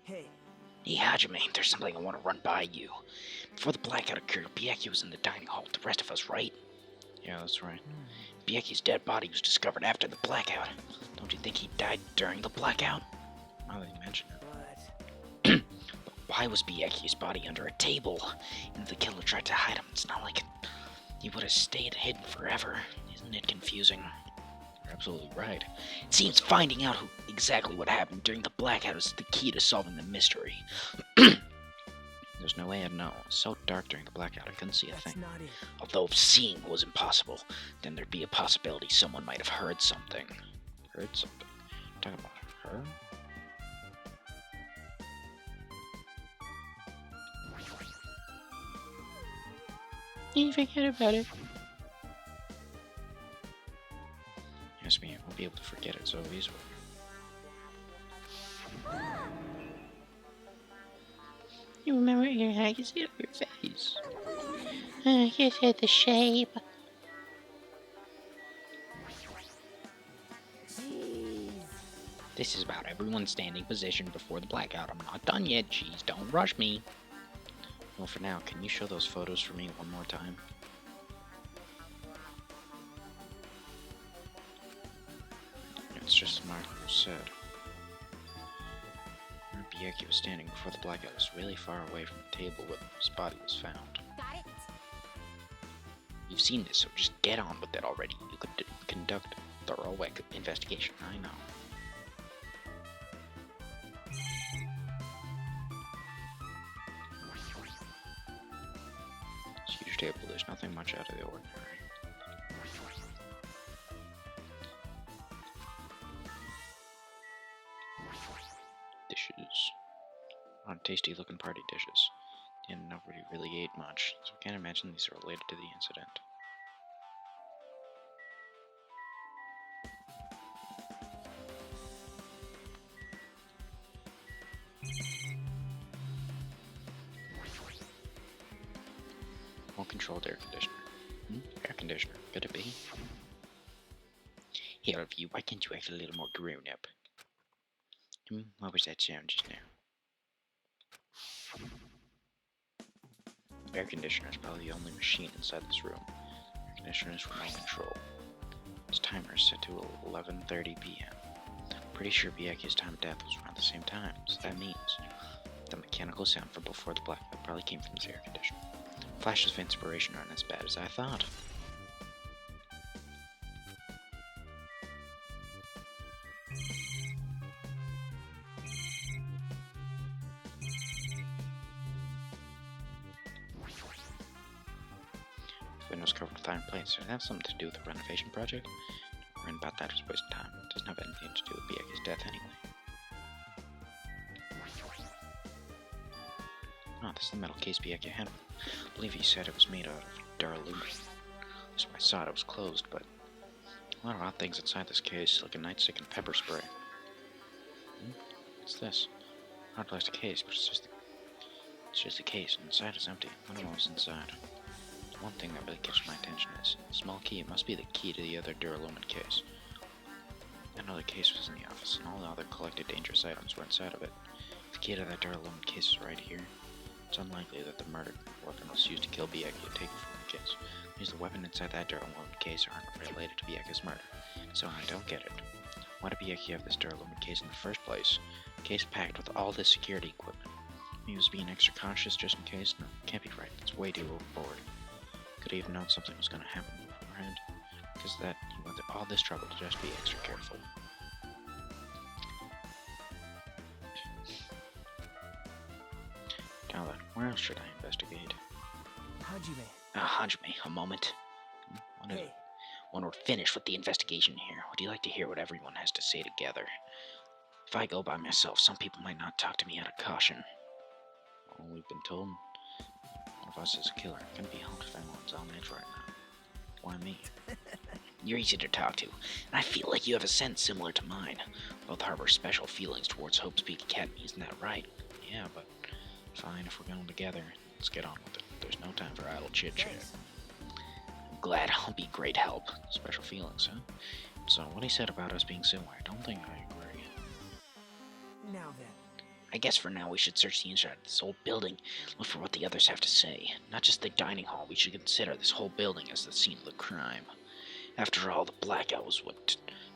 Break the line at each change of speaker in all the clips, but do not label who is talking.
Hey.
Hey, Hajime, there's something I want to run by you. Before the blackout occurred, Bieki was in the dining hall with the rest of us, right? Yeah, that's right. Bieki's dead body was discovered after the blackout. Don't you think he died during the blackout? Now that you mention it. But why was Bieki's body under a table? And if the killer tried to hide him, it's not like he would have stayed hidden forever. Isn't it confusing? You're absolutely right. It seems finding out exactly what happened during the blackout is the key to solving the mystery. There's no way I'd know. It was so dark during the blackout, I couldn't see a thing.
Not it.
Although if seeing was impossible, then there'd be a possibility someone might have heard something. Heard something? Talking about her? You forget about it. Yes, me, I won't be able to forget it so easily. You remember I can see it on your face. I can see the shape.
Jeez.
This is about everyone's standing position before the blackout. I'm not done yet. Jeez, don't rush me. Well, for now, can you show those photos for me one more time? It's just as Marco said. Bieki was standing before the blackout was really far away from the table where his body was found.
Got it.
You've seen this, so just get on with it already. You could conduct a thorough investigation, I know. It's a huge table, there's nothing much out of the ordinary. Dishes. Not tasty looking party dishes. And nobody really ate much, so I can't imagine these are related to the incident. More controlled air conditioner. Air conditioner, could it be? Hey, of you, why can't you act a little more grown up? What was that sound just now? Air conditioner is probably the only machine inside this room. Air conditioner is remote control. Its timer is set to 11:30 p.m. Pretty sure Bieki's time of death was around the same time, so that means the mechanical sound from before the blackout probably came from this air conditioner. Flashes of inspiration aren't as bad as I thought. Windows covered with iron plates. Does it have something to do with the renovation project? Worrying about that was wasting time. It doesn't have anything to do with Bieki's death anyway. Oh, this is the metal case Bieki had. I believe he said it was made out of duralumin. So I saw it was closed, but a lot of odd things inside this case, like a nightstick and pepper spray. What's this? Hard plastic case, but it's just a case, and inside is empty. I don't know what's inside. One thing that really catches my attention is a small key. It must be the key to the other duralumin case. Another case was in the office, and all the other collected dangerous items were inside of it. If the key to that duralumin case is right here, it's unlikely that the murder weapon was used to kill Bieki or take it from the case. Because the weapon inside that duralumin case aren't related to Bieki's murder. So I don't get it. Why did Bieki have this duralumin case in the first place? A case packed with all this security equipment. He was being extra cautious just in case? No, can't be right. It's way too overboard. Could he have known something was going to happen beforehand? Because that he went through all this trouble to just be extra careful. Now then, where else should I investigate?
Hajime.
Hajime, a moment. What is it? When we're finished with the investigation here, would you like to hear what everyone has to say together? If I go by myself, some people might not talk to me out of caution. Well, we've been told one of us is a killer. It can't be helped if anyone's on edge right now. Why me? You're easy to talk to, and I feel like you have a sense similar to mine. Both harbor special feelings towards Hope's Peak Academy, isn't that right? Yeah, but fine, if we're going together, let's get on with it. There's no time for idle chit-chat. I'm glad I'll be great help. Special feelings, huh? So, what he said about us being similar, I don't think I agree.
Now then.
I guess for now we should search the inside of this old building, look for what the others have to say. Not just the dining hall, we should consider this whole building as the scene of the crime. After all, the blackout was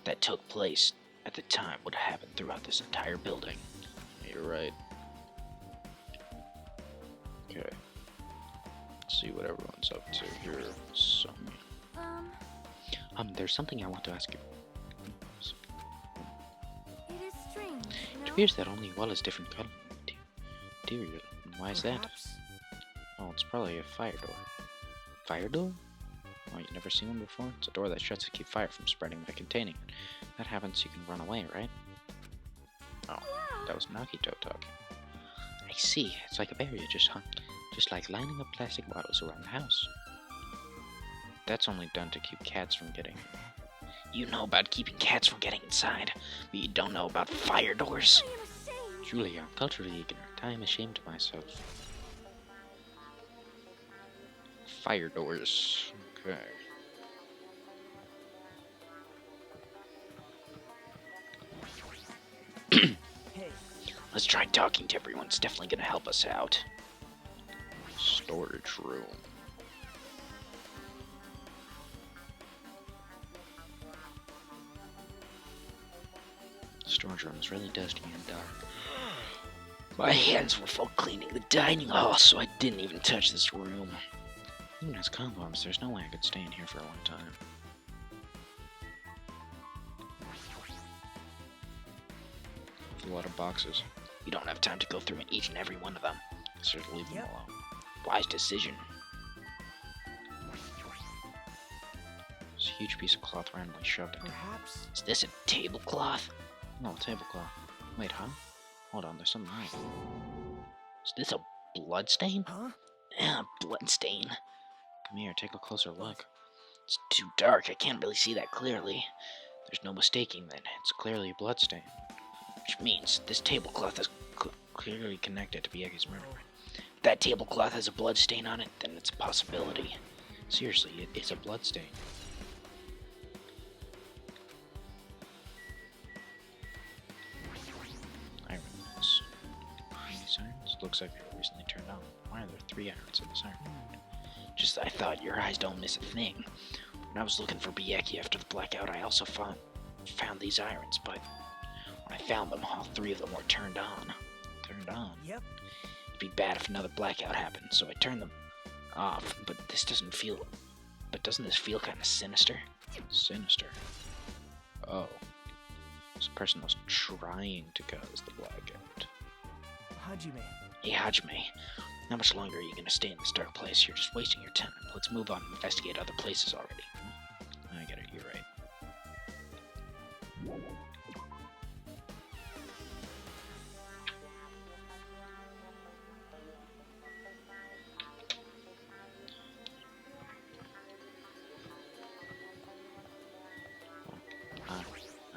that took place at the time would have happened throughout this entire building. You're right. Okay. Let's see what everyone's up to here. There's something I want to ask you.
It is strange.
It appears that only well is different color material. Why is that?
Perhaps.
Oh, it's probably a fire door. Fire door? Oh, you've never seen one before? It's a door that shuts to keep fire from spreading by containing it. That happens, you can run away, right? Oh, that was Nakito talking. I see. It's like a barrier just like lining up plastic bottles around the house. That's only done to keep cats from getting. You know about keeping cats from getting inside, but you don't know about fire doors.
I am ashamed.
Julie, I'm culturally ignorant. I am ashamed of myself. Fire doors. Okay.
Hey,
Let's try talking to everyone. It's definitely gonna help us out. Storage room. Storage room is really dusty and dark. My hands were full cleaning the dining hall, so I didn't even touch this room. Even as condoms, there's no way I could stay in here for a long time. A lot of boxes. You don't have time to go through each and every one of them. So just leave them
Yep.
alone. Wise decision. This huge piece of cloth randomly shoved in.
perhaps.
Is this a tablecloth? No, tablecloth. Wait, huh? Hold on, there's something wrong. Is this a blood stain?
Huh?
Yeah, blood stain. Come here, take a closer look. It's too dark, I can't really see that clearly. There's no mistaking that it's clearly a blood stain. Which means this tablecloth is clearly connected to Bieki's murder. If that tablecloth has a blood stain on it, then it's a possibility. Seriously, it is a blood stain. Iron irons. These irons? Looks like they were recently turned on. Why are there 3 irons in this iron? Just I thought your eyes don't miss a thing. When I was looking for Bieki after the blackout, I also found these irons, but when I found them, all 3 of them were turned on. Turned on?
Yep.
It'd be bad if another blackout happened, so I turned them off, but doesn't this feel kind of sinister? Sinister? Oh. This person was trying to cause the blackout.
Hajime.
Hey, Hajime, how much longer are you gonna stay in this dark place? You're just wasting your time. Let's move on and investigate other places already. I get it, you're right.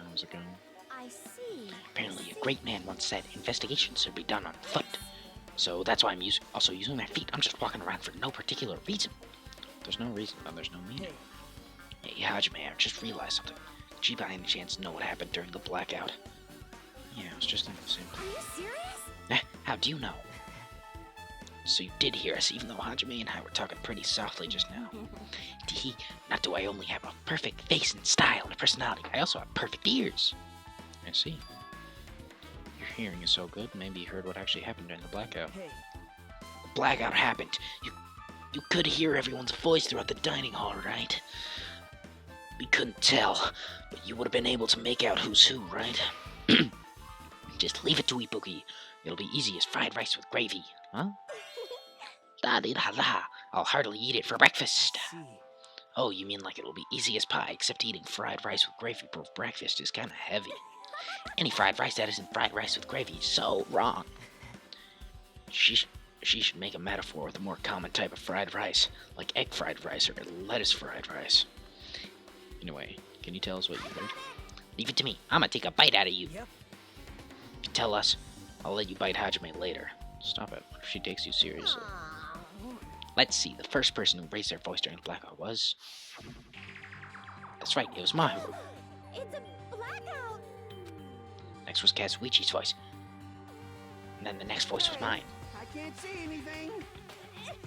How's it going?
I see.
Apparently, a great man once said investigations should be done on foot. So that's why I'm also using my feet. I'm just walking around for no particular reason. There's no reason, then there's no meaning. Hey, Hajime, I just realized something. Did you by any chance know what happened during the blackout? Yeah, I was just thinking the same
Are
thing.
you serious?
How do you know? So you did hear us, even though Hajime and I were talking pretty softly just now. Tee, not do I only have a perfect face and style and personality, I also have perfect ears. I see. Your hearing is so good, maybe you heard what actually happened during the blackout.
Hey,
The blackout happened. You could hear everyone's voice throughout the dining hall, right? We couldn't tell, but you would have been able to make out who's who, right? Just leave it to Ibuki. It'll be easy as fried rice with gravy. Huh? La-di-da-la. I'll hardly eat it for breakfast.
see.
Oh, you mean like it'll be easy as pie, except eating fried rice with gravy for breakfast is kinda heavy. Any fried rice that isn't fried rice with gravy is so wrong. She should make a metaphor with a more common type of fried rice, like egg fried rice or lettuce fried rice. Anyway, can you tell us what you heard? Leave it to me. I'm gonna take a bite out of you.
Yep.
If you tell us, I'll let you bite Hajime later. Stop it. What if she takes you seriously? Let's see. The first person who raised their voice during the blackout was... That's right. It was Mahu.
It's a blackout.
Next was Kazuichi's voice. And then the next voice was mine.
I can't see anything.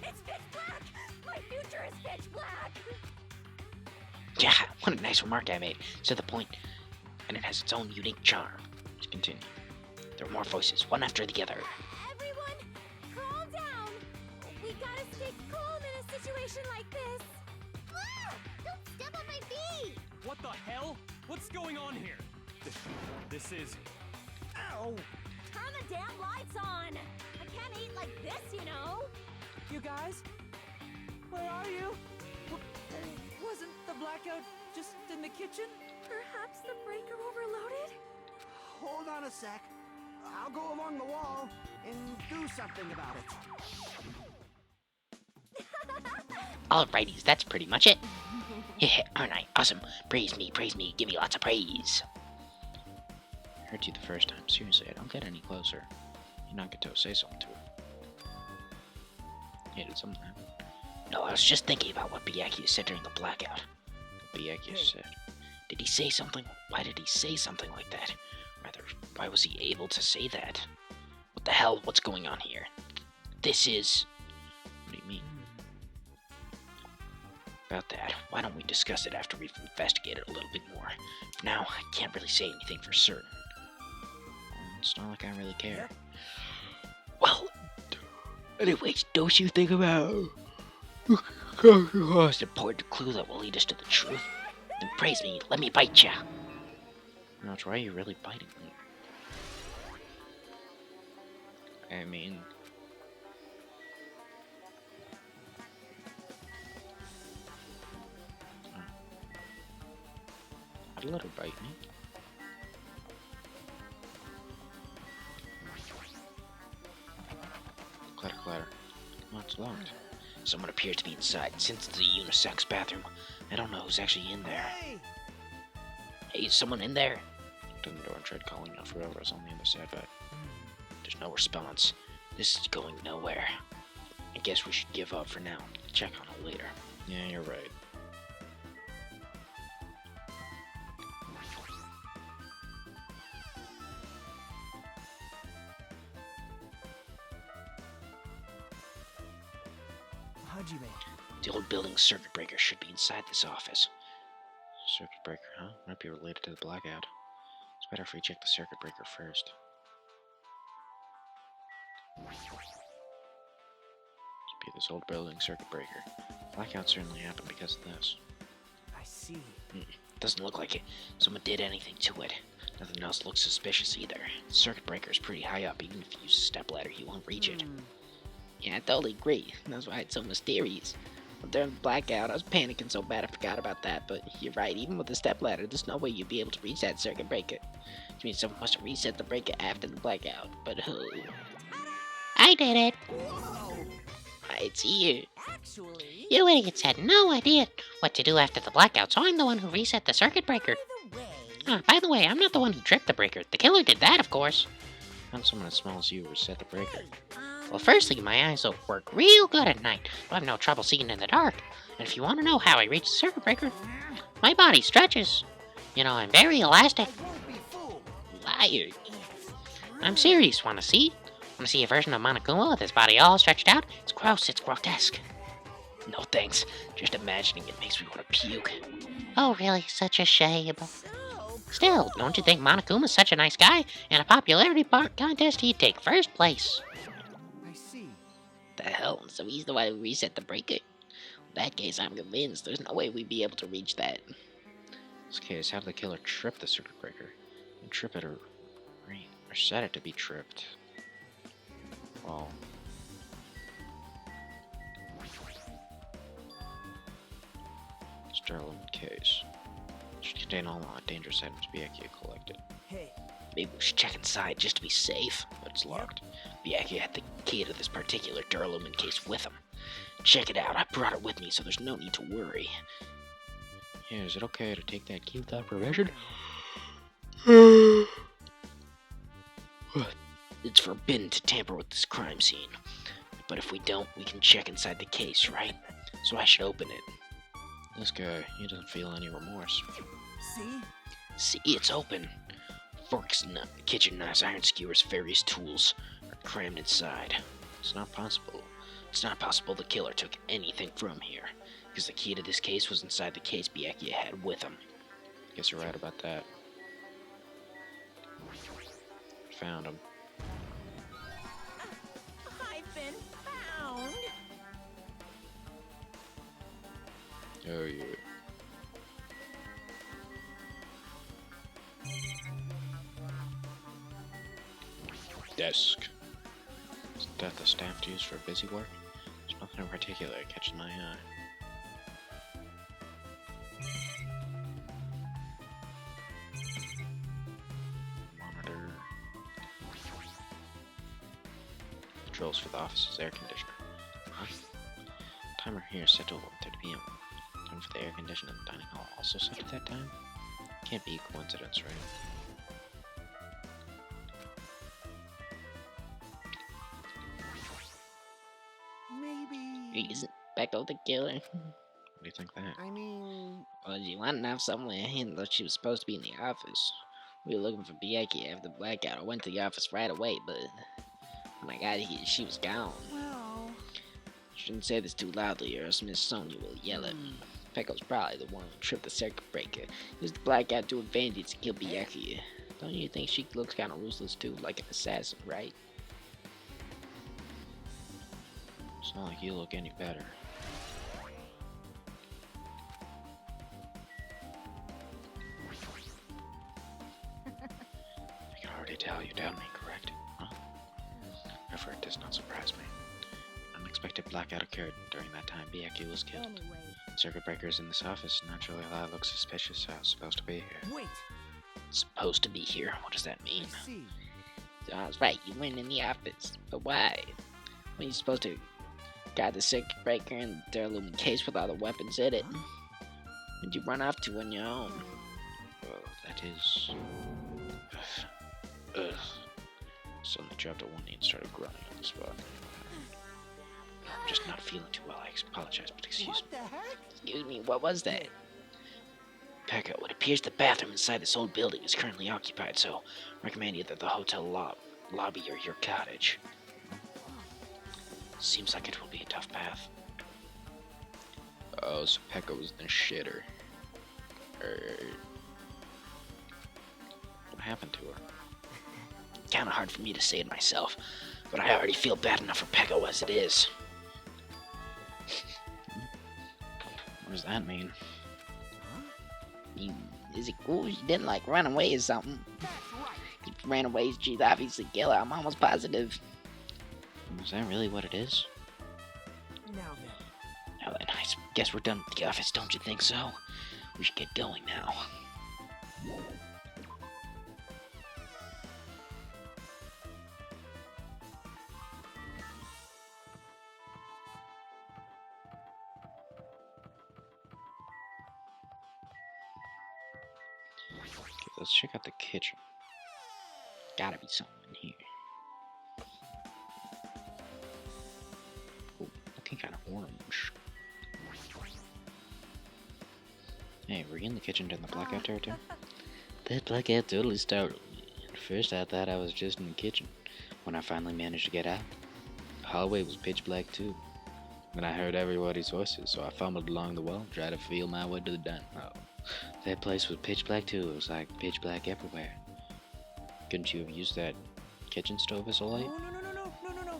It's pitch black! My future is pitch black!
Yeah, what a nice remark I made. It's to the point, and it has its own unique charm. Let's continue. There are more voices, one after the other.
Everyone, calm down! We gotta stay calm in a situation like this. Ah! Don't step on my feet!
What the hell? What's going on here? This is...
Ow!
Turn the damn lights on! I can't eat like this, you know!
You guys? Where are you? Wasn't the blackout just in the kitchen?
Perhaps the breaker overloaded?
Hold on a sec. I'll go along the wall and do something about it.
Alrighties, that's pretty much it. Yeah, aren't I? Awesome. Praise me, give me lots of praise. I heard you the first time. Seriously, I don't get any closer. You Nagato, say something to her. Yeah, did something happen? No, I was just thinking about what Byakuya said during the blackout. What Byakuya said. Did he say something? Why did he say something like that? Rather, why was he able to say that? What the hell? What's going on here? This is... What do you mean? About that, why don't we discuss it after we've investigated a little bit more? For now, I can't really say anything for certain. It's not like I really care. Well, anyways, don't you think about it's an important clue that will lead us to the truth? Then praise me, let me bite ya. No, why are you really biting me? I mean... I'd let her bite me. Clatter, clatter. Oh, it's locked. Someone appears to be inside. Since it's a unisex bathroom, I don't know who's actually in there.
Hey!
Hey, is someone in there? Open the door and tried calling out for whoever was on the other side, but there's no response. This is going nowhere. I guess we should give up for now. Check on it later. Yeah, you're right.
Hajime.
The old building's circuit breaker should be inside this office. Circuit breaker, huh? Might be related to the blackout. It's better if we check the circuit breaker first. Must be this old building circuit breaker. Blackout certainly happened because of this.
I see.
Doesn't look like it. Someone did anything to it. Nothing else looks suspicious either. The circuit breaker is pretty high up. Even if you use a stepladder, you won't reach it. Yeah, I totally agree. That's why it's so mysterious. But during the blackout, I was panicking so bad I forgot about that. But you're right, even with the stepladder, there's no way you'd be able to reach that circuit breaker. Which means someone must have reset the breaker after the blackout. But who? I did it!
Whoa!
It's you.
Actually,
You idiots had no idea what to do after the blackout, so I'm the one who reset the circuit breaker.
by the way,
By the way, I'm not the one who tripped the breaker. The killer did that, of course.
Not someone as small as you reset the breaker.
Well, firstly, my eyes will work real good at night. I have no trouble seeing in the dark. And if you want to know how I reach the circuit breaker, my body stretches. You know, I'm very elastic.
I won't be fooled.
Liar.
I'm serious. Want to see? Want to see a version of Monokuma with his body all stretched out? It's gross. It's grotesque.
No thanks. Just imagining it makes me want to puke.
Oh, really? Such a shame.
so
Still, don't you think Monokuma's such a nice guy? In a popularity contest, he'd take first place.
I see.
The hell? So he's the one who reset the breaker? In that case, I'm convinced there's no way we'd be able to reach that. In this case, have the killer trip the circuit breaker. And trip it or set it to be tripped. Well... Sterile case. Should contain all dangerous items Byakuya collected.
hey,
Maybe we should check inside just to be safe, but it's locked. Byakuya had the key to this particular Duralumin case with him. Check it out, I brought it with me, so there's no need to worry. Yeah, is it okay to take that key without permission? It's forbidden to tamper with this crime scene. But if we don't, we can check inside the case, right? So I should open it. This guy, he doesn't feel any remorse.
see?
See, it's open. Forks, kitchen knives, iron skewers, various tools are crammed inside. It's not possible. It's not possible the killer took anything from here, because the key to this case was inside the case Byakuya had with him. Guess you're right about that. Found him.
I've been found.
Oh yeah. Desk. Is that the staff used for busy work? There's nothing in particular that catches my eye. Monitor. Controls for the office's air conditioner. Huh? Timer here is set to 1:30 p.m. Time for the air conditioner in the dining hall also set at that time? Can't be a coincidence, right?
Maybe.
Isn't Becca the killer?
What do you think that?
I mean,
Well, she wanted to have somewhere hidden that she was supposed to be in the office. We were looking for Byakuya after the blackout. I went to the office right away, but when I got here, she was gone.
well.
Shouldn't say this too loudly or else Miss Sonia will yell at me. Pecco's probably the one who tripped the circuit breaker. Used the blackout to advantage to kill Byakuya. Don't you think she looks kind of ruthless too, like an assassin, right?
It's not like you look any better. I can already tell you doubt me, correct? Huh? Effort does not surprise me. An unexpected blackout occurred. During that time, Byakuya was killed.
Anyway,
Circuit breakers in this office. Naturally, that looks suspicious. I was supposed to be here.
Wait.
Supposed to be here. What does that mean?
I see.
So I was right. You went in the office, but why? When you supposed to guard the circuit breaker in their aluminum case with all the weapons in it? Where'd you run off to on your own?
Well, that is... Ugh. Suddenly dropped a one knee and started groaning on the spot. I'm just not feeling too well. I apologize, but excuse
What the heck?
Excuse me, what was that?
Pecco, it appears the bathroom inside this old building is currently occupied, so recommend either the hotel lobby or your cottage. Seems like it will be a tough path. Oh, so Pecco was the shitter. What happened to her?
Kinda hard for me to say it myself, but I already feel bad enough for Pecco as it is.
What does that mean?
Is it cool she didn't like run away or something?
That's right.
If she ran away, she's obviously killer. I'm almost positive.
Is that really what it is?
Now
Now then, I guess we're done with the office, don't you think so? We should get going now.
Okay, let's check out the kitchen.
Gotta be someone in here.
Ooh, looking kind of orange. Hey, were you in the kitchen during the blackout there too?
That blackout totally startled me. At first, I thought I was just in the kitchen.
When I finally managed to get out, the hallway was pitch black too. Then I heard everybody's voices, so I fumbled along the wall, tried to feel my way to the dining hall. That place was pitch black too. It was like pitch black everywhere. Couldn't you have used that kitchen stove as a light?
No.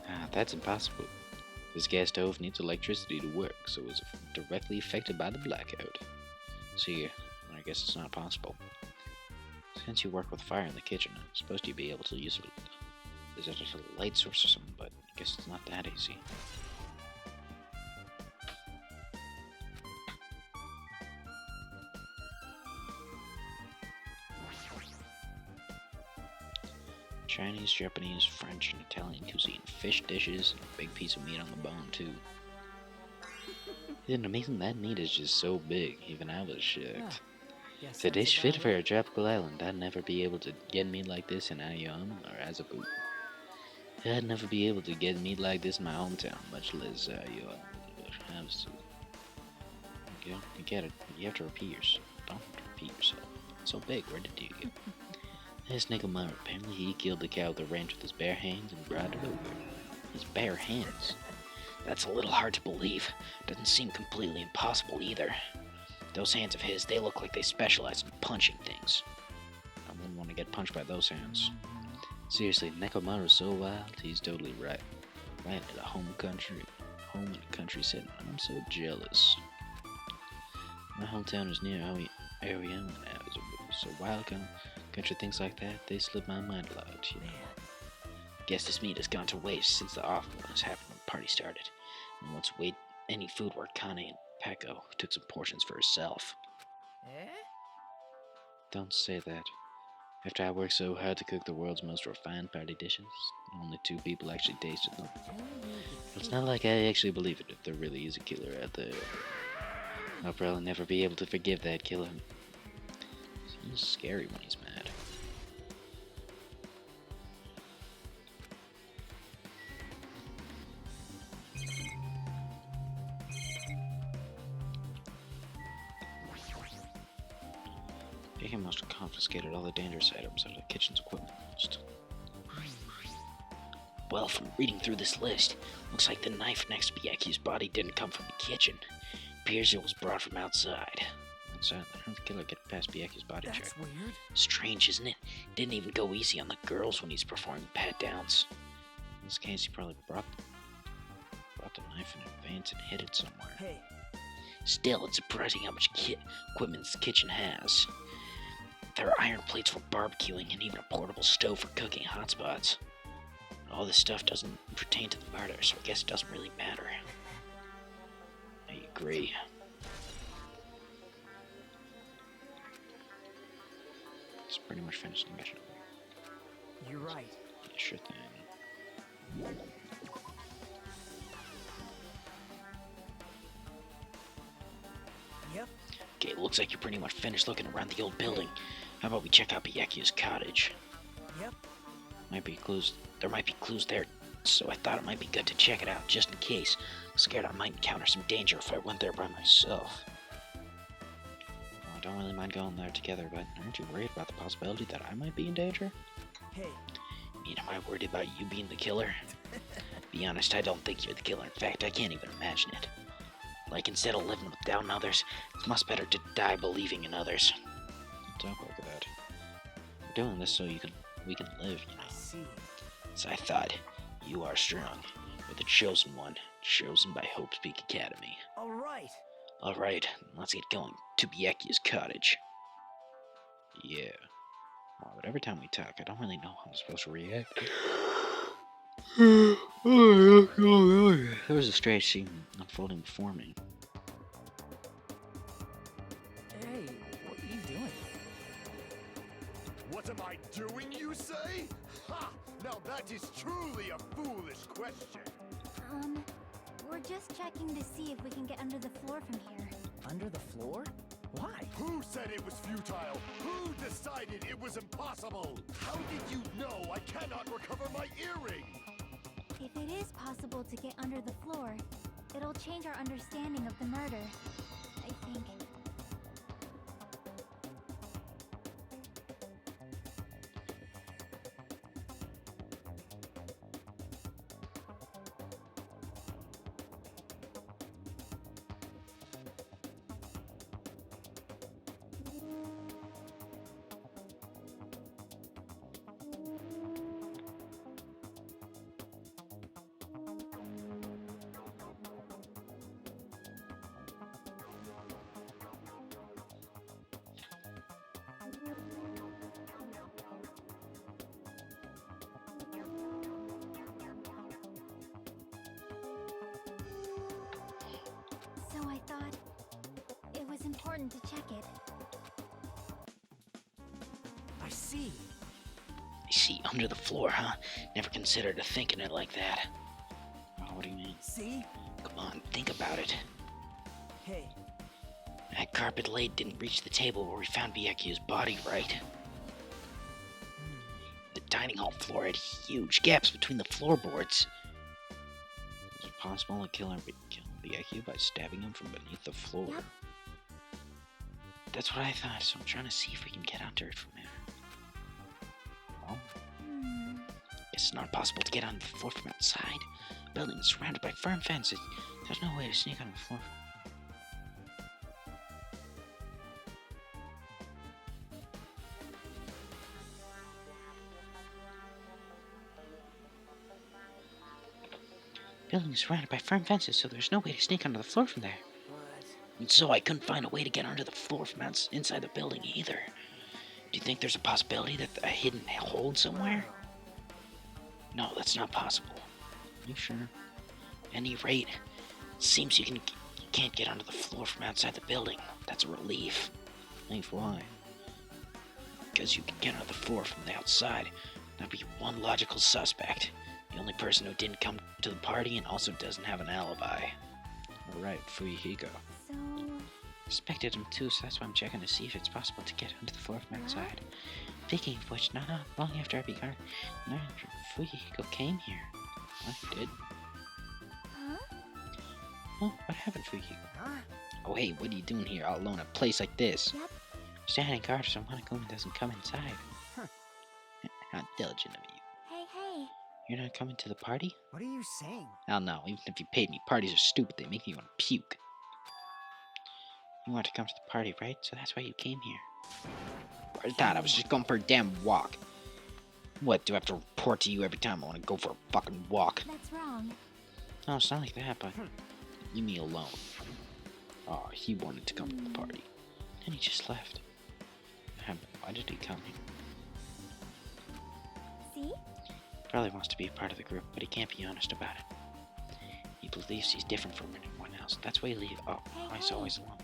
Ah, that's impossible. This gas stove needs electricity to work, so it was directly affected by the blackout. See, I guess it's not possible. Since you work with fire in the kitchen, I'm supposed to be able to use it as a light source or something, but I guess it's not that easy. Chinese, Japanese, French, and Italian cuisine. Fish dishes, and a big piece of meat on the bone, too. Isn't it amazing that meat is just so big? Even I was shocked.
Guess
If the
that's
dish
about
fit for
it.
a tropical island, I'd never be able to get meat like this in Ayam or Azabu. I'd never be able to get meat like this in my hometown, much less Ayam or Azabu. You get it. You have to repeat yourself. Don't repeat yourself. It's so big. Where did you get? This Nekomaru, apparently he killed the cow at the ranch with his bare hands and brought it over. His bare hands? That's a little hard to believe. Doesn't seem completely impossible either. Those hands of his, they look like they specialize in punching things. I wouldn't want to get punched by those hands. Seriously, Nekomaru's so wild, he's totally right. Right at a home in a country setting. I'm so jealous. My hometown is near Ariana, so wild country things like that, they slip my mind a lot, you know. Guess this meat has gone to waste since the awful one has happened when the party started. And once weighed any food were Kane and Peko, who took some portions for herself.
Eh?
Don't say that. After I worked so hard to cook the world's most refined party dishes, only 2 people actually tasted them. It's not like I actually believe it if there really is a killer out there. I'll probably never be able to forgive that killer. He's scary when he's mad. He must have confiscated all the dangerous items out of the kitchen's equipment list. Well, from reading through this list, looks like the knife next to Biaki's body didn't come from the kitchen. Appears it was brought from outside. Outside, how did the killer get past Biaki's body check?
That's weird.
Strange, isn't it? Didn't even go easy on the girls when he's performing pat-downs. In this case, he probably brought the knife in advance and hid it somewhere.
Hey,
Still, it's surprising how much equipment this kitchen has. There are iron plates for barbecuing and even a portable stove for cooking hot spots. All this stuff doesn't pertain to the murder, so I guess it doesn't really matter. I agree. It's pretty much finished the mission.
you're right.
Yeah, sure thing.
Yep.
Okay, it looks like you're pretty much finished looking around the old building. How about we check out Biaki's cottage?
Yep.
There might be clues there, so I thought it might be good to check it out just in case. I'm scared I might encounter some danger if I went there by myself. Well, I don't really mind going there together, but aren't you worried about the possibility that I might be in danger?
Hey,
I mean, am I worried about you being the killer? Be honest, I don't think you're the killer. In fact, I can't even imagine it. Like, instead of living without others, it's much better to die believing in others. Don't talk like that. We're doing this so we can live, you know.
I see.
So I thought, you are strong. You're the chosen one, chosen by Hope's Peak Academy.
All right.
Alright, let's get going to Byakuya's cottage. Yeah. Wow, but every time we talk, I don't really know how I'm supposed to react. There was a strange scene unfolding before me.
Hey, what are you doing?
What am I doing, you say? Ha! Now that is truly a foolish question.
We're just checking to see if we can get under the floor from here.
Under the floor? Why?
Who said it was futile? Who decided it was impossible? How did you know I cannot recover my earring?
If it is possible to get under the floor, it'll change our understanding of the murder, I think. So I thought it was important to check it.
I see.
I see, under the floor, huh? Never considered thinking it like that. Oh, what do you mean?
See?
Come on, think about it.
Hey,
That carpet laid didn't reach the table where we found Byakuya's body, right? The dining hall floor had huge gaps between the floorboards. Was it possible to kill Byakuya by stabbing him from beneath the floor?
Yep.
That's what I thought, so I'm trying to see if we can get under it from there.
It's not possible to get on the floor from outside. The building is surrounded by firm fences. There's no way to sneak on the floor. The building is surrounded by firm fences, so there's no way to sneak onto the floor from there.
What?
And so I couldn't find a way to get onto the floor from inside the building either. Do you think there's a possibility that a hidden hole somewhere? No, that's not possible. You sure? At any rate, it seems you can't get onto the floor from outside the building. That's a relief. Relief why? Because you can get onto the floor from the outside. That'd be one logical suspect. The only person who didn't come to the party and also doesn't have an alibi. Alright, Fuyuhiko.
So,
Suspected him too, so that's why I'm checking to see if it's possible to get onto the floor from outside. Speaking of which, not long after I began, Fuyuhiko came here. What, he did?
huh?
Oh, what happened, Fuyuhiko?
Huh?
Oh, hey, what are you doing here all alone in a place like this?
Yep.
Standing guard so Monokuma doesn't come inside.
Huh.
How diligent of you.
Hey.
You're not coming to the party?
What are you saying?
Hell no, even if you paid me, parties are stupid, they make me want to puke. You want to come to the party, right? So that's why you came here. I thought I was just going for a damn walk. What, do I have to report to you every time I want to go for a fucking walk?
That's wrong.
No, it's not like that, but leave me alone. Oh, he wanted to come to the party. And he just left. Why did he come here?
See?
Probably wants to be a part of the group, but he can't be honest about it. He believes he's different from anyone else. That's why he leaves. Oh, he's always alone.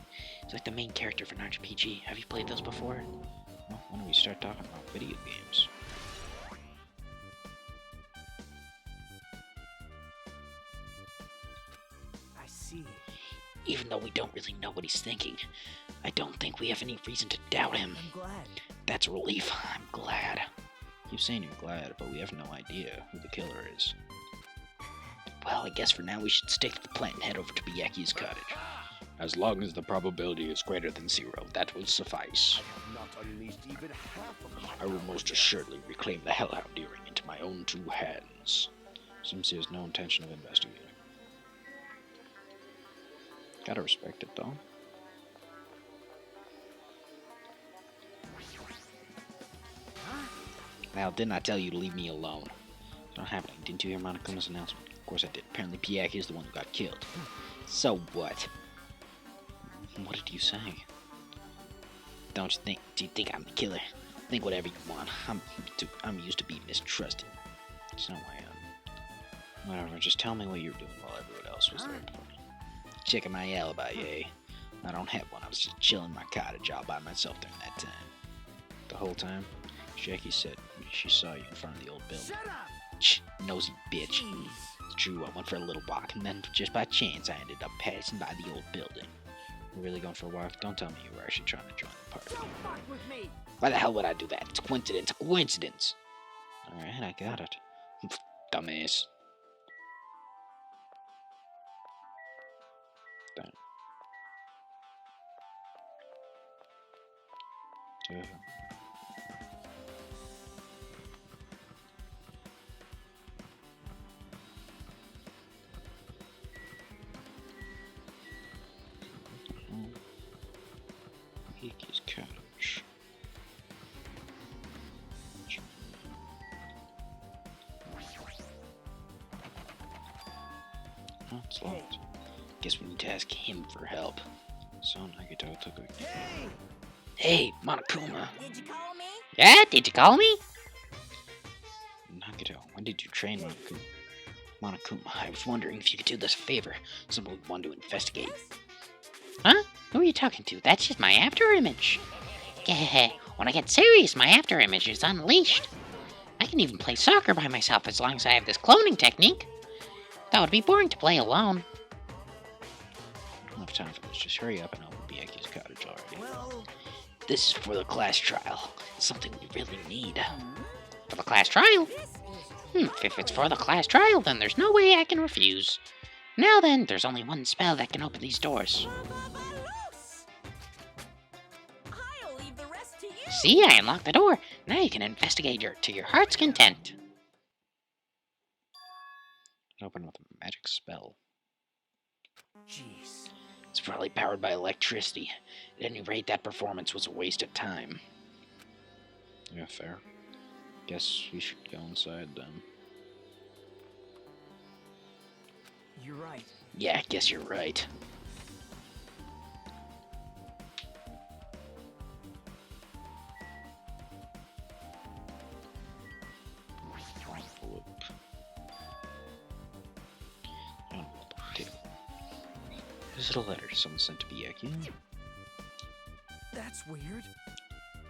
He's like the main character of an RPG. Have you played those before? Well, when do we start talking about video games?
I see.
Even though we don't really know what he's thinking, I don't think we have any reason to doubt him.
I'm glad.
That's a relief. I'm glad. You're saying you're glad, but we have no idea who the killer is. Well, I guess for now we should stick to the plan and head over to Biyaki's cottage. As long as the probability is greater than 0, that will suffice.
I have not unleashed even half of my
I will most assuredly reclaim the Hellhound earring into my own 2 hands. Seems he has no intention of investigating. Gotta respect it, though. Now, didn't I tell you to leave me alone? It's not happening. Didn't you hear Monokuma's announcement? Of course I did. Apparently Biaki is the one who got killed. So what? What did you say? Do you think I'm the killer? Think whatever you want. I'm used to being mistrusted. It's no way Whatever, just tell me what you were doing while everyone else was there. Checking my alibi, eh? I don't have one. I was just chilling in my cottage all by myself during that time. The whole time? Jackie said she saw you in front of the old building.
Shut up!
Shh, nosy bitch. It's true, I went for a little walk, and then just by chance I ended up passing by the old building. You're really going for a walk? Don't tell me you were actually trying to join the party.
Don't fuck with me!
Why the hell would I do that? It's coincidence, a coincidence! Alright, I got it. Dumbass. Damn. Duh. Hiki's cottage. Oh, it's locked. Guess we need to ask him for help. So Nagito took a...
Hey!
Hey, Monokuma!
Did you call me?
Yeah, did you call me? Nagito, when did you train Monokuma? Monokuma, I was wondering if you could do us a favor. Someone would want to investigate. Huh? Who are you talking to? That's just my afterimage. When I get serious, my afterimage is unleashed. I can even play soccer by myself as long as I have this cloning technique. That would be boring to play alone. I don't have time for this. Just hurry up and open Biyaki's cottage already.
Well,
This is for the class trial. Something we really need. For the class trial? If it's for the class trial, then there's no way I can refuse. Now then, there's only one spell that can open these doors.
I'll leave the rest to you.
See, I unlocked the door. Now you can investigate to your heart's content.
Open with a magic spell.
Jeez.
It's probably powered by electricity. At any rate, that performance was a waste of time.
Yeah, fair. Guess we should go inside then.
You're right.
Yeah, I guess you're right.
Envelope. Envelope. Table. Is it a letter someone sent to Byakuya?
That's weird.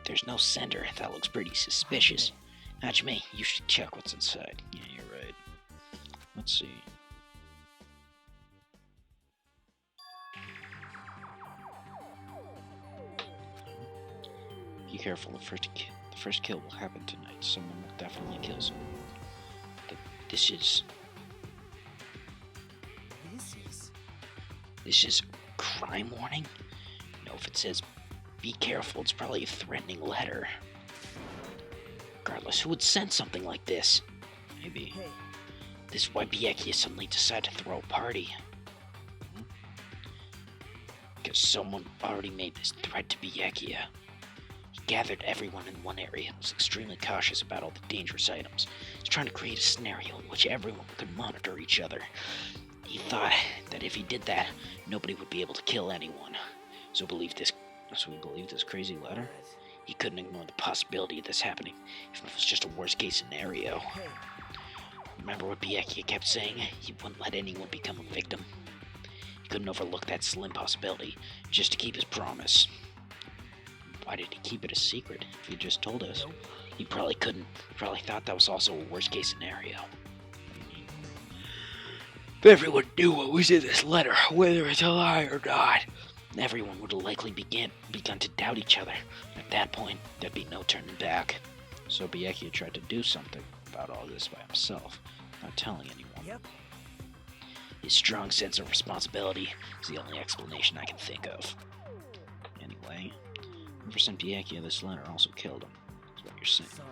There's no sender. That looks pretty suspicious. Hajime, you should check what's inside.
Yeah, you're right. Let's see. Be careful. The first kill will happen tonight. Someone will definitely kill someone.
This is
This is
crime warning? No, if it says be careful, it's probably a threatening letter. Regardless, who would send something like this?
Maybe.
Hey,
This is why Byakuya suddenly decided to throw a party. Because someone already made this threat to Byakuya. He gathered everyone in one area and was extremely cautious about all the dangerous items. He's trying to create a scenario in which everyone could monitor each other. He thought that if he did that, nobody would be able to kill anyone. So we believe this crazy letter? He couldn't ignore the possibility of this happening, even if it was just a worst-case scenario.
hey.
Remember what Byakuya kept saying? He wouldn't let anyone become a victim. He couldn't overlook that slim possibility, just to keep his promise. Why did he keep it a secret if he just told us? He probably couldn't. Probably thought that was also a worst-case scenario. If everyone knew what was in this letter, whether it's a lie or not, everyone would have likely begun to doubt each other. At that point, there'd be no turning back.
So Byakuya tried to do something about all this by himself, without telling anyone.
Yep.
His strong sense of responsibility is the only explanation I can think of.
Anyway, whoever sent Byakuya this letter also killed him. That's what you're saying.
Sorry.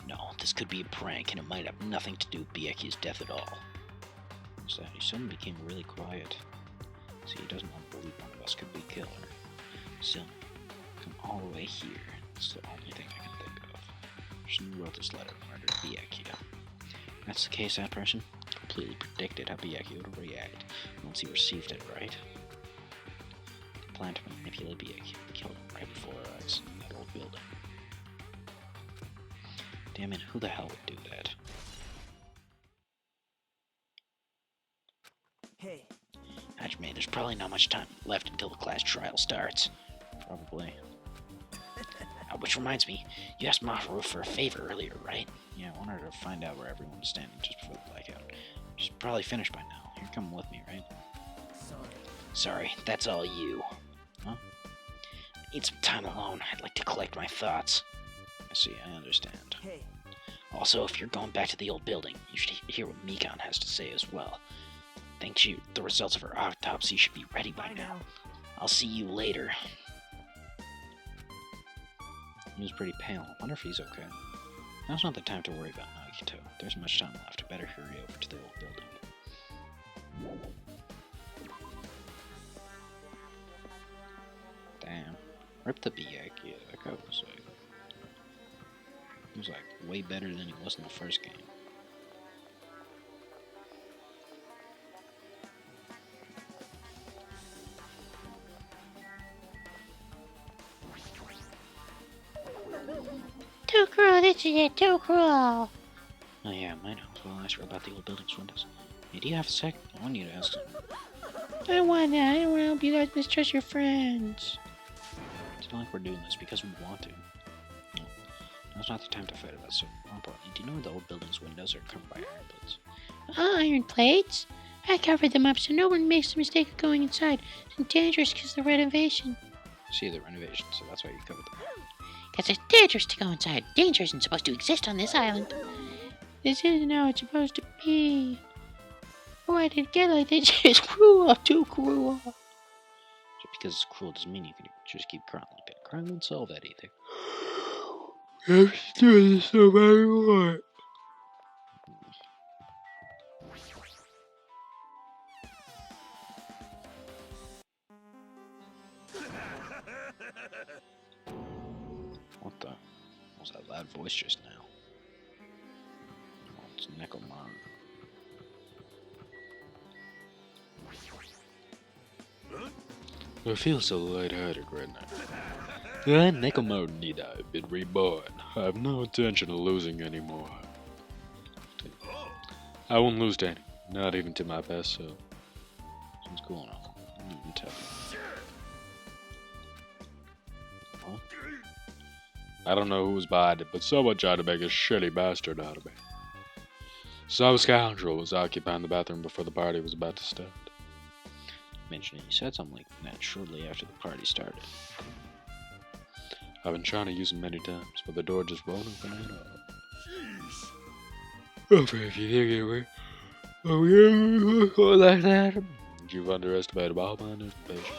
No, this could be a prank, and it might have nothing to do with Byakuya's death at all.
So he suddenly became really quiet. See, he doesn't want to believe one of us could be killer.
So,
Come all the way here. It's the only thing I can think of. Person who wrote this letter murdered Byakuya. If that's the case, that person completely predicted how Byakuya would react once he received it, right? They planned to manipulate Byakuya and kill him right before our eyes in that old building. Damn it, who the hell would do that?
Hey,
Hajime, there's probably not much time left until the class trial starts.
Probably.
Which reminds me, you asked Maharu for a favor earlier, right?
Yeah, I wanted to find out where everyone was standing just before the blackout. She's probably finished by now. You're coming with me, right?
sorry.
Sorry, that's all you.
Huh?
I need some time alone. I'd like to collect my thoughts.
I see, I understand.
Hey,
Also, if you're going back to the old building, you should hear what Mikan has to say as well. Think the results of her autopsy should be ready by
bye
now.
now.
I'll see you later.
He was pretty pale. I wonder if he's okay. Now's not the time to worry about Nagito. There's much time left. Better hurry over to the old building. Damn. Rip the Byakuya. That guy was like... He was like way better than he was in the first game.
Too cruel, this is it, too cruel.
Oh yeah, I know. So I'll ask her about the old building's windows. Hey, do you have a sec? I want you to ask something.
I don't want that. I don't want to help you guys mistrust your friends.
It's not like we're doing this because we want to. No. Now's not the time to fight about so more importantly, do you know the old building's windows are covered by iron plates?
Iron plates? I covered them up so no one makes the mistake of going inside. It's dangerous because of the renovation.
See the renovation, so that's why you covered them.
Because it's dangerous to go inside. Danger isn't supposed to exist on this island. This isn't how it's supposed to be. Why did it get like this? It's cruel, too cruel.
Just because it's cruel doesn't mean you can just keep crying like that. Crying won't solve anything.
I'm doing this no matter what.
was that loud voice just now? Oh, it's Nekomar. I feel so lighthearted right now. I, Nekomar Nida, have been reborn. I have no intention of losing anymore. I won't lose to any, not even to my best self. What's going on? I didn't even tell you. Huh? I don't know who was behind it, but someone tried to make a shitty bastard out of me. Some scoundrel was occupying the bathroom before the party was about to start. Mentioning you said something like that shortly after the party started. I've been trying to use them many times, but the door just won't open at all. Oh, if you think it were, like that, you've underestimated all my information.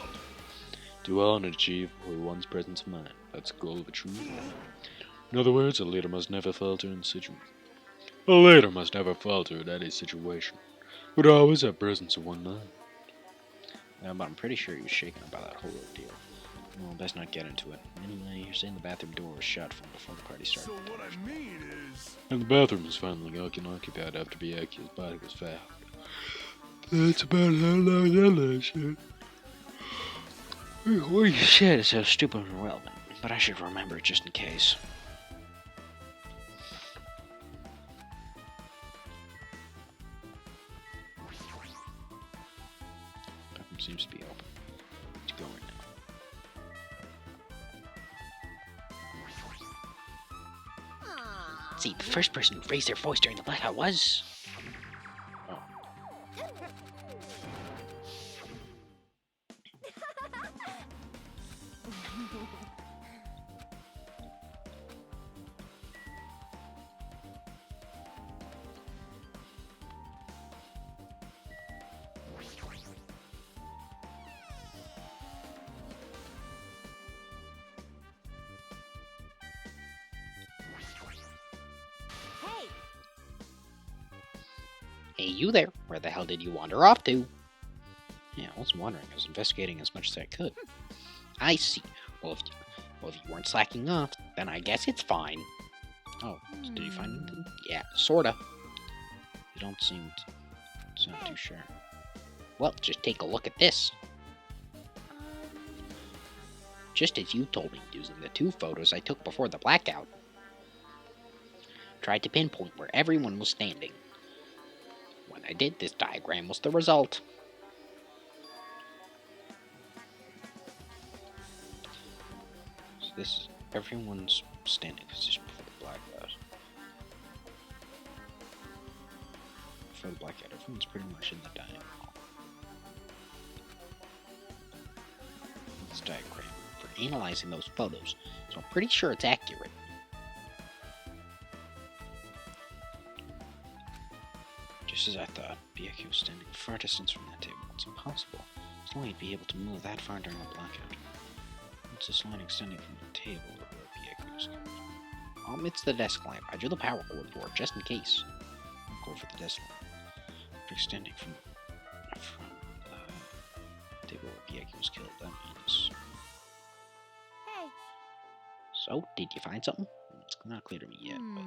Do well and achieve with one's presence of mind. That's the goal of a true leader. In other words, a leader must never falter in A leader must never falter in any situation, but always have presence of one mind. Yeah, but I'm pretty sure he was shaken about that whole ordeal. Well, best not get into it. Anyway, you're saying the bathroom door was shut from before the party started.
So what I mean is...
And the bathroom was finally occupied after Byaku's body was found. That's about how long that lasted. What you said is so stupid and irrelevant, but I should remember it just in case. Bathroom seems to be open. Let's go in now.
See, the first person who raised their voice during the blackout was...
Oh.
Hey!
Hey, you there. Where the hell did you wander off to?
Yeah, I wasn't wondering. I was investigating as much as I could.
I see. Well, if you weren't slacking off, then I guess it's fine.
Oh, did you find anything?
Yeah, sorta.
You don't seem to sound too sure.
Well, just take a look at this. Just as you told me, using the 2 photos I took before the blackout. Tried to pinpoint where everyone was standing. When I did, this diagram was the result.
So this is everyone's standing position before the blackout. Before the blackout, everyone's pretty much in the dining hall.
This diagram for analyzing those photos, so I'm pretty sure it's accurate.
Just as I thought, Byaku was standing a far distance from that table. It's impossible. There's no way he'd be able to move that far during the blackout. What's this line extending from the table to where Byaku was?
It's the desk lamp. I drew the power cord for it, just in case.
I'll go for the desk lamp. Extending from the table where Byaku was killed. That means...
Hey!
So, did you find something?
It's not clear to me yet, but...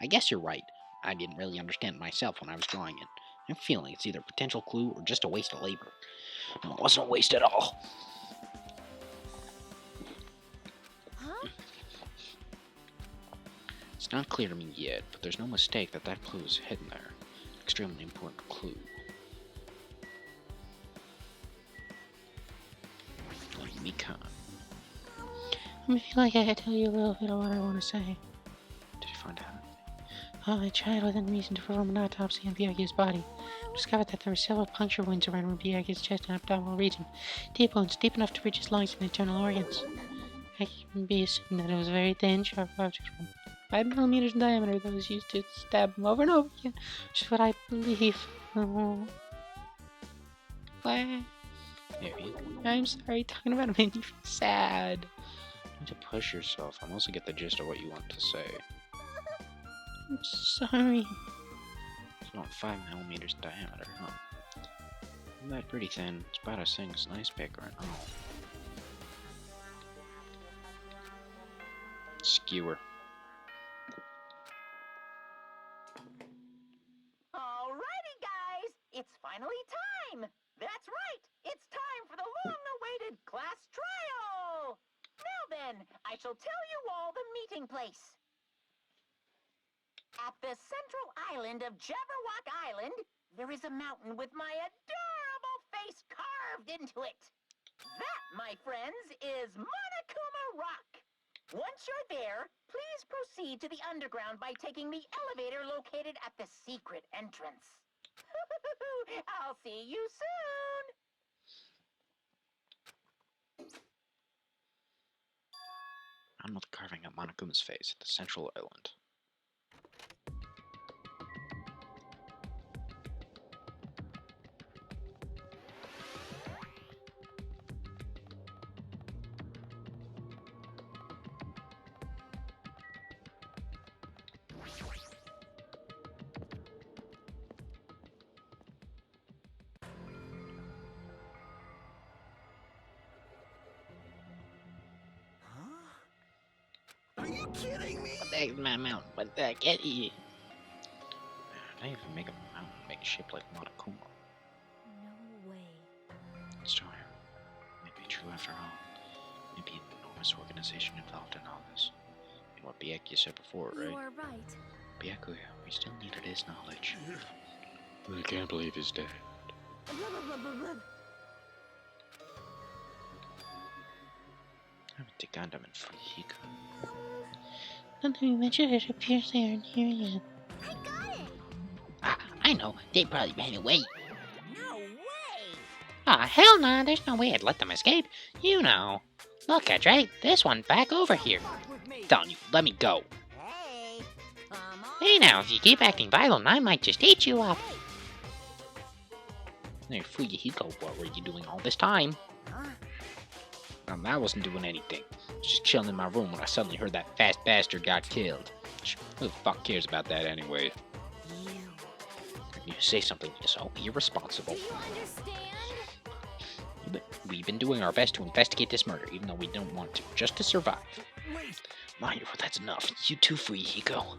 I guess you're right. I didn't really understand it myself when I was drawing it. I'm feeling it's either a potential clue or just a waste of labor. No, it wasn't a waste at all.
Huh?
It's not clear to me yet, but there's no mistake that that clue is hidden there. Extremely important clue. Let me con.
I feel like I could tell you a little bit of what I want to say.
Did you find out?
I tried within reason to perform an autopsy on Byaku's body. Discovered that there were several puncture wounds around Byaku's chest and abdominal region. Deep wounds, deep enough to reach his lungs and internal organs. I can be assumed that it was a very thin, sharp object from 5 millimeters in diameter that was used to stab him over and over again, which is what I believe. What? I'm sorry, talking about it made me feel sad.
You need to push yourself. I mostly get the gist of what you want to say.
I'm sorry.
It's about 5 millimeters in diameter, huh? Isn't that pretty thin? It's about as thin as an ice pick or an owl. Skewer.
It's finally time! That's right! It's time for the long-awaited class trial! Now then, I shall tell you all the meeting place. At the central island of Jabberwock Island, there is a mountain with my adorable face carved into it. That, my friends, is Monokuma Rock. Once you're there, please proceed to the underground by taking the elevator located at the secret entrance. I'll see you soon!
I'm not carving up Monokuma's face at the central island.
Are you kidding me?
There's my mountain, but I get you.
I even make a mountain shaped like Monokuma.
No way.
Still, might be true after all. Maybe an enormous organization involved in all this. And what Byakuya said before, right?
You are right.
Byakuya, we still needed his knowledge. I can't believe he's dead. I haven't to Gundam and Fujiko.
Don't you mention it appears they aren't here yet.
I got it!
Ah, I know. They probably ran away.
No way!
Ah, hell nah. There's no way I'd let them escape. You know. Look, Edray. This one back over here. Don't you let me go.
Hey! Come on!
Hey now, if you keep acting violent, I might just eat you up. Hey, Fujiko, what were you doing all this time?
Huh?
I wasn't doing anything. I was just chilling in my room when I suddenly heard that fast bastard got killed. Who the fuck cares about that anyway? You say something so irresponsible.
Do you understand?
We've been doing our best to investigate this murder, even though we don't want to, just to survive.
Wait.
Mario, that's enough. You too, Fujiko.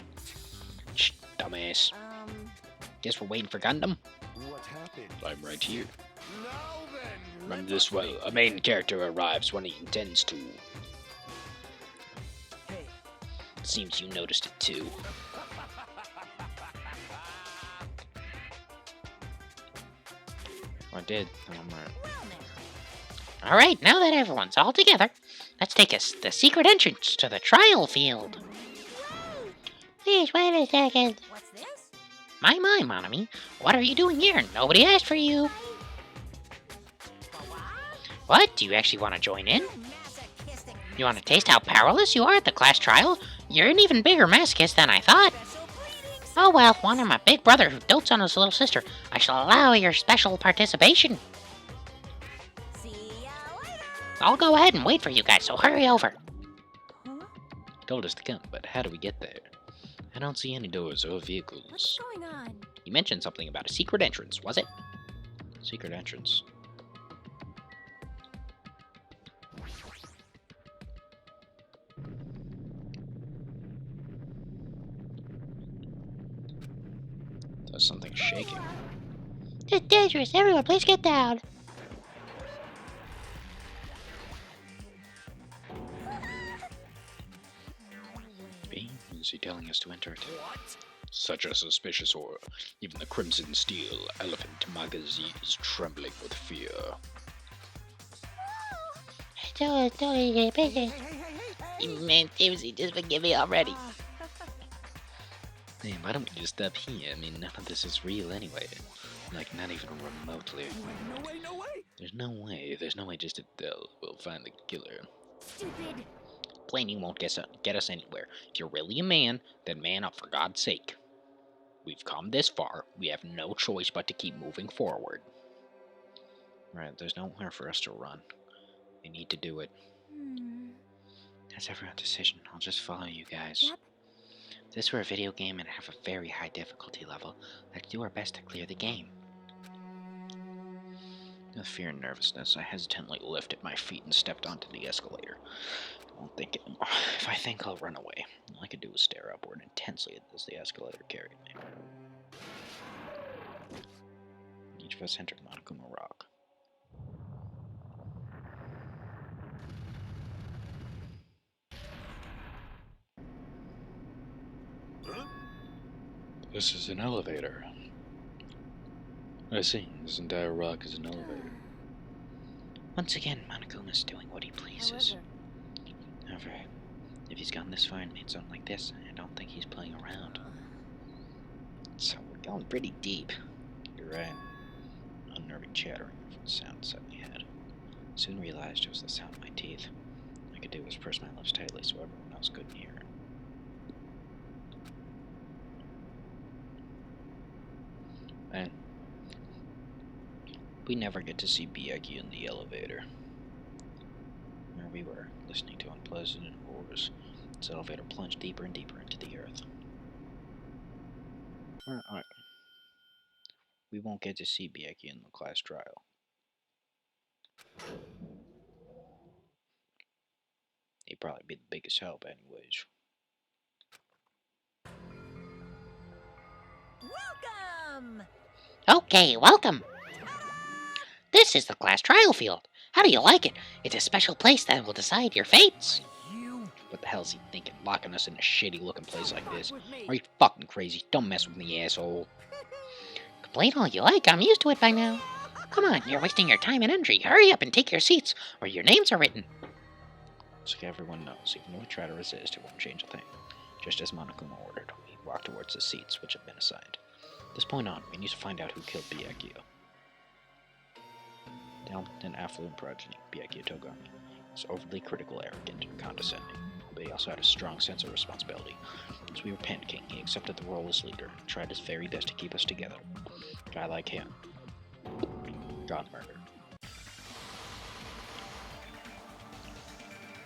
Shh, dumbass. Guess we're waiting for Gundam?
What happened?
I'm right here.
Now then,
Run
let
this
us
way.
make-
A main character arrives when he intends to.
Hey.
Seems you noticed it too.
I did. I'm right.
Well now.
Alright, now that everyone's all together, let's take us the secret entrance to the trial field. Please wait a second.
What's this?
My, Monami, what are you doing here? Nobody asked for you. What? Do you actually want to join in?
Masochistic
You want to taste how powerless you are at the class trial? You're an even bigger masochist than I thought.
special pleadings.
Oh well, one of my big brother who dotes on his little sister. I shall allow your special participation.
See ya later.
I'll go ahead and wait for you guys, so hurry over.
Huh?
Told us to come, but how do we get there? I don't see any doors or
What's
vehicles.
going on?
You mentioned something about a secret entrance, was it?
Secret entrance. There's something shaking.
It's dangerous. Everyone, please get down.
B? Is he telling us to enter it? Such a suspicious aura. Even the Crimson Steel Elephant magazine is trembling with fear.
Don't get busy.
Man, seriously, just forgive me already.
Hey, why don't we just stop here? I mean, none of this is real anyway. Like, not even remotely.
No way, no way.
There's no way just to tell. We'll find the killer.
Stupid.
Blaming won't get us anywhere. If you're really a man, then man up for God's sake. We've come this far. We have no choice but to keep moving forward.
Right, there's nowhere for us to run. We need to do it. That's everyone's decision. I'll just follow you guys.
Yep.
If this were a video game and have a very high difficulty level, let's do our best to clear the game. With fear and nervousness, I hesitantly lifted my feet and stepped onto the escalator. I won't think anymore. If I think, I'll run away. All I could do was stare upward intensely as the escalator carried me. Each of us entered Monokuma Rock. This is an elevator. I see. This entire rock is an elevator.
Once again, Monokuma's doing what he pleases.
However, if he's gone this far and made something like this, I don't think he's playing around.
So we're going pretty deep.
You're right. Unnerving chattering from the sound set my head. Soon realized it was the sound of my teeth. All I could do was purse my lips tightly so everyone else couldn't hear it. And we never get to see Bieki in the elevator. There we were, listening to unpleasant roars. This elevator plunged deeper and deeper into the earth. We won't get to see Bieki in the class trial. He'd probably be the biggest help anyways.
Welcome!
Okay, welcome. This is the class trial field. How do you like it? It's a special place that will decide your fates.
What the hell's he thinking, locking us in a shitty looking place like this? Are you fucking crazy? Don't mess with me, asshole.
Complain all you like, I'm used to it by now. Come on, you're wasting your time and energy. Hurry up and take your seats, or your names are written.
So everyone knows, even if we try to resist, it won't change a thing. Just as Monokuma ordered, we walk towards the seats which have been assigned. At this point on, we need to find out who killed Byakuya. Talented and affluent progeny, Byakuya Togami was overly critical, arrogant, and condescending, but he also had a strong sense of responsibility. As we were panicking, he accepted the role as leader and tried his very best to keep us together. A guy like him got murdered.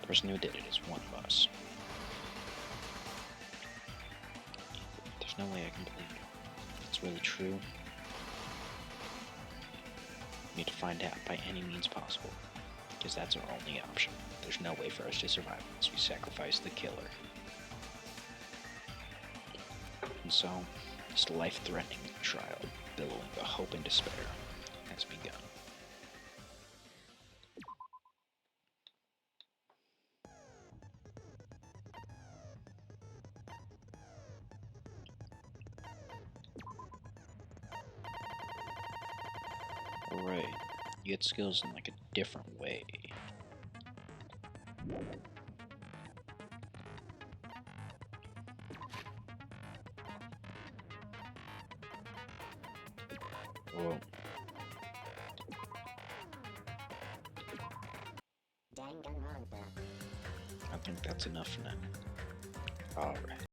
The person who did it is one of us. There's no way I can believe it. If it's really true, we need to find out by any means possible, because that's our only option. There's no way for us to survive unless we sacrifice the killer. And so, this life-threatening trial, billowing the hope and despair, has begun. Alright, you get skills in like a different way. Whoa.
Danganronpa.
I think that's enough for now. Alright.